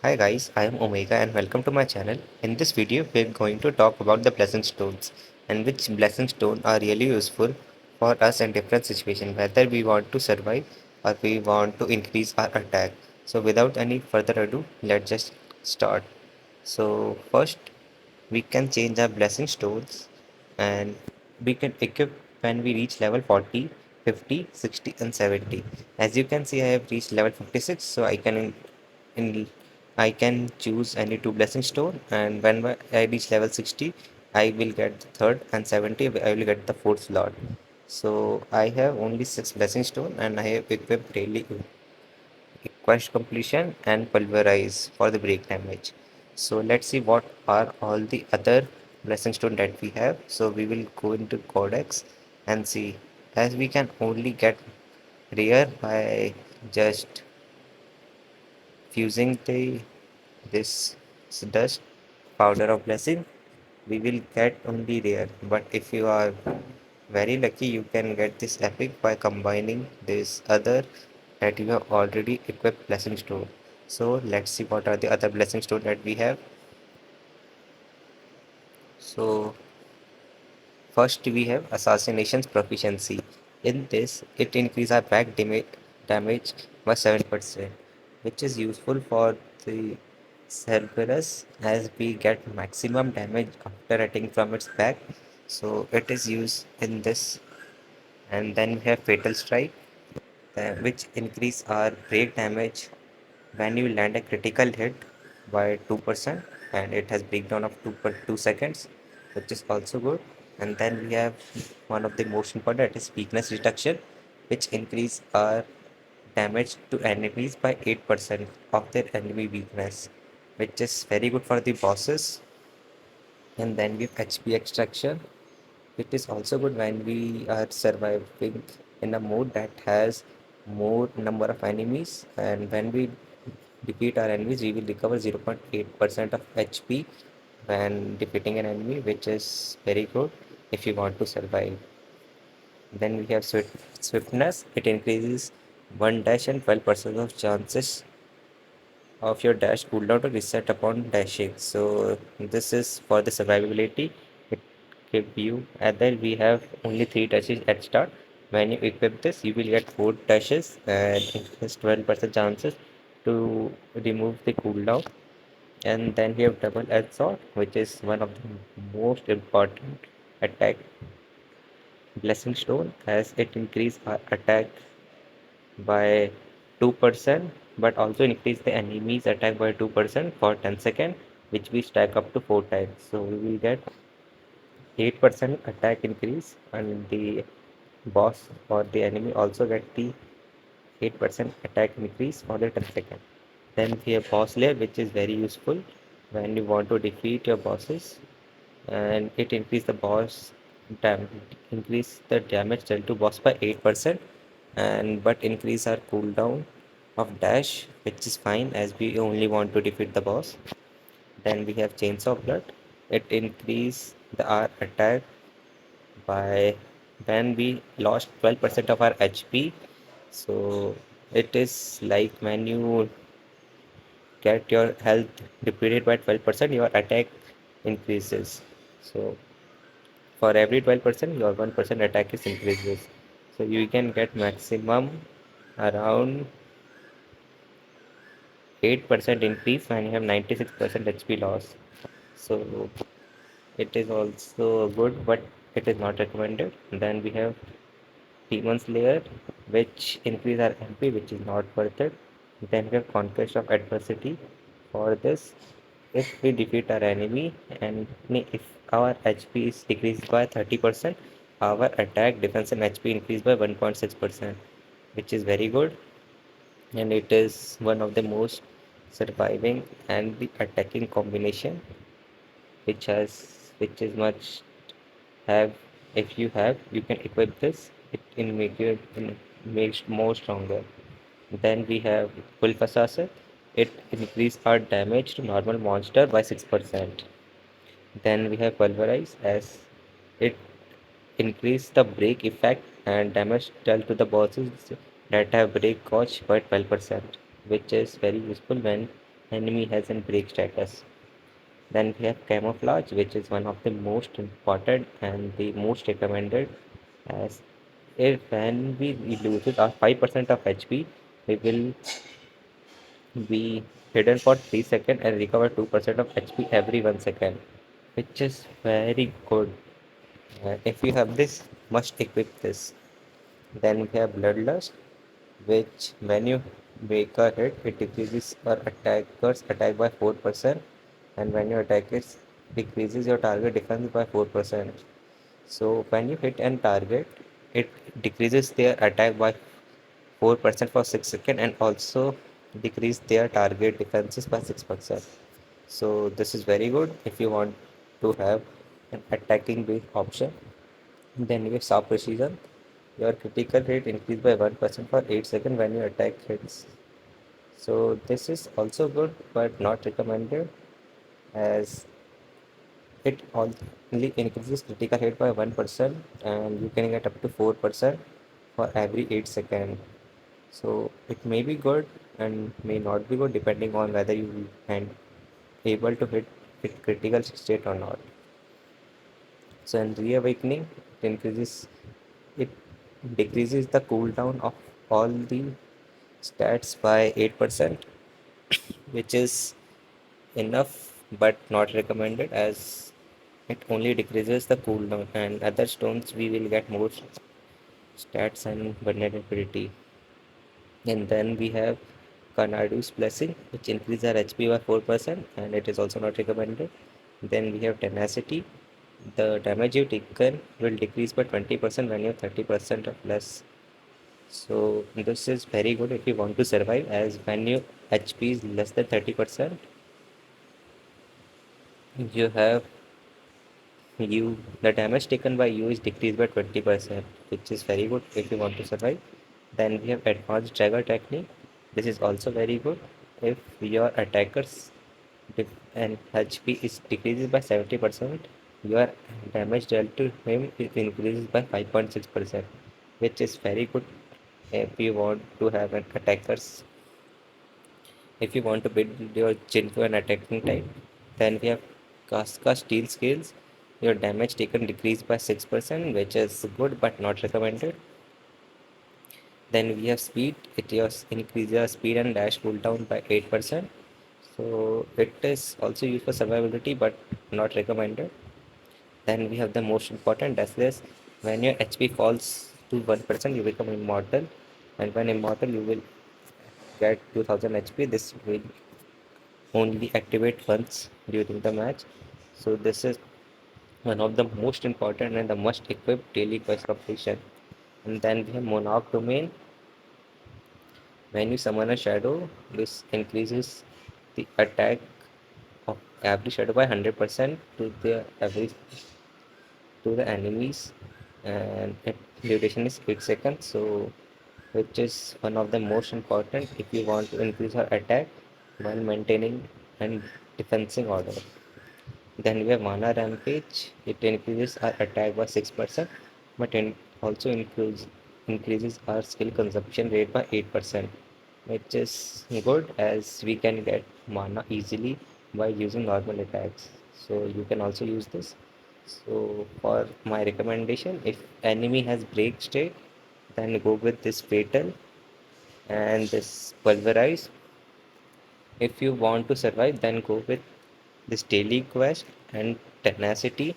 Hi guys, I am Omega and welcome to my channel. In this video, we are going to talk about the blessing stones and which blessing stone are really useful for us in different situations, whether we want to survive or we want to increase our attack. So without any further ado, let's just start. So first, we can change our blessing stones and we can equip when we reach level 40, 50, 60 and 70. As you can see, I have reached level 56, so in I can choose any two blessing stone, and when I reach level 60, I will get the third, and 70 I will get the fourth slot. So I have only six blessing stone and I have equipped daily quest completion and pulverize for the break damage. So let's see what are all the other blessing stone that we have. So we will go into codex and see, as we can only get rare by just fusing the this dust powder of blessing, we will get only rare. But if you are very lucky, you can get this epic by combining this other that you have already equipped blessing stone. So let's see what are the other blessing stone that we have. So first we have assassinations proficiency. In this, it increases our damage by 7%, which is useful for the Cerberus as we get maximum damage after attacking from its back. So it is used in this. And then we have fatal strike, which increase our break damage when you land a critical hit by 2%, and it has breakdown of 2 seconds, which is also good. And then we have one of the most important, that is weakness reduction, which increase our damage to enemies by 8% of their enemy weakness, which is very good for the bosses. And then we have HP extraction. It is also good when we are surviving in a mode that has more number of enemies, and when we defeat our enemies, we will recover 0.8% of HP when defeating an enemy, which is very good if you want to survive. Then we have swiftness. It increases 1 dash and 12% of chances of your dash cooldown to reset upon dashing. So this is for the survivability. It give you, and then we have only 3 dashes at start. When you equip this, you will get 4 dashes and increase 12% chances to remove the cooldown. And then we have double edge sword, which is one of the most important attack blessing stone, as it increase our attack by 2%, but also increase the enemy's attack by 2% for 10 seconds, which we stack up to 4 times. So we will get 8% attack increase, and the boss or the enemy also get the 8% attack increase for the 10 seconds. Then we have boss layer, which is very useful when you want to defeat your bosses, and it increase the damage dealt to boss by 8%, and but increase our cooldown of dash, which is fine as we only want to defeat the boss. Then we have chainsaw blood. It increase our attack by when we lost 12% of our HP. So it is like when you get your health depleted by 12%, your attack increases. So for every 12%, your 1% attack is increases. So you can get maximum around 8% increase when you have 96% HP loss. So it is also good, but it is not recommended. Then we have Demon's Lair, which increase our MP, which is not worth it. Then we have Conquest of Adversity. For this, if we defeat our enemy and if our HP is decreased by 30%, our attack, defense, and HP increase by 1.6%, which is very good, and it is one of the most surviving and the attacking combination, which is much have. If you have, you can equip this. It in make you in makes more stronger. Then we have Wolf Assassin. It increase our damage to normal monster by 6%. Then we have Pulverize, as it increase the break effect and damage dealt to the bosses that have break cost by 12%, which is very useful when enemy has in break status. Then we have camouflage, which is one of the most important and the most recommended, as if when we lose our 5% of HP, we will be hidden for 3 seconds and recover 2% of HP every 1 second, which is very good. If you have this, must equip this. Then we have bloodlust, which when you make a hit, it decreases your attacker's attack by 4%, and when you attack it, decreases your target defense by 4%. So when you hit an target, it decreases their attack by 4% for 6 seconds and also decrease their target defenses by 6%. So this is very good if you want to have an attacking based option. Then you have sharp precision. Your critical rate increased by 1% for 8 seconds when your attack hits. So this is also good but not recommended, as it only increases critical hit by 1% and you can get up to 4% for every 8 seconds. So it may be good and may not be good depending on whether you can able to hit it critical state or not. So in reawakening, it decreases the cooldown of all the stats by 8%, which is enough but not recommended, as it only decreases the cooldown, and other stones we will get more stats and vulnerability. And then we have Carnadu's blessing, which increases our HP by 4%, and it is also not recommended. Then we have tenacity. The damage you taken will decrease by 20% when you have 30% of less. So this is very good if you want to survive, as when your HP is less than 30%, you have you the damage taken by you is decreased by 20%, which is very good if you want to survive. Then we have advanced trigger technique. This is also very good if your attacker's and HP is decreases by 70%, your damage dealt to him is increases by 5.6%, which is very good if you want to have an attackers. If you want to build your chin to an attacking type, then we have Casca steel scales. Your damage taken decreased by 6%, which is good but not recommended. Then we have speed. It increases your speed and dash cooldown by 8%. So it is also used for survivability but not recommended. Then we have the most important, that's this. When your HP falls to 1%, you become immortal. And when immortal, you will get 2000 HP. This will only activate once during the match. So this is one of the most important and the must equipped daily quest completion. And then we have Monarch Domain. When you summon a shadow, this increases the attack of every shadow by 100% to the enemies, and its duration is 8 seconds. So which is one of the most important if you want to increase your attack while maintaining and defending order. Then we have Mana Rampage. It increases our attack by 6%, but it also increases our skill consumption rate by 8%, which is good as we can get mana easily by using normal attacks. So you can also use this. So for my recommendation, if enemy has break state, then go with this fatal and this pulverize. If you want to survive, then go with this daily quest and tenacity.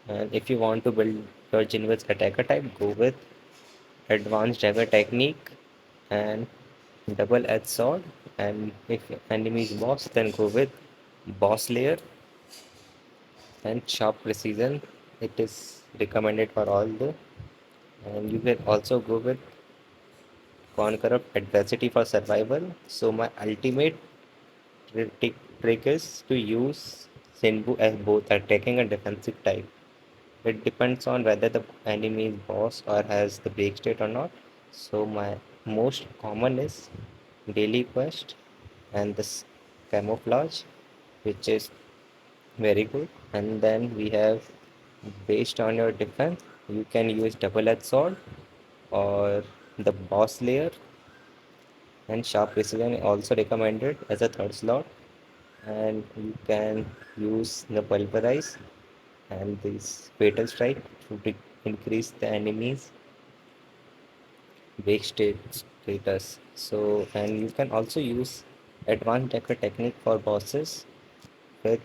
And if you want to build your Jinwoo's attacker type, go with advanced dagger technique and double edged sword. And if enemy is boss, then go with boss layer and sharp precision. It is recommended for all the. And you can also go with conquer of adversity for survival. So my ultimate trick is to use Sinbu as both attacking and defensive type. It depends on whether the enemy is boss or has the break state or not. So my most common is daily quest and this camouflage, which is very good. And then we have based on your defense, you can use double edged sword or the boss layer and sharp precision also recommended as a third slot. And you can use the pulverize and this fatal strike to increase the enemy's base status. So, and you can also use advanced decker technique for bosses with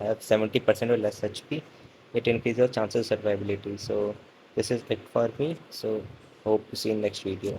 have 70% or less HP. It increases your chances of survivability. So this is it for me. So hope to see you in next video.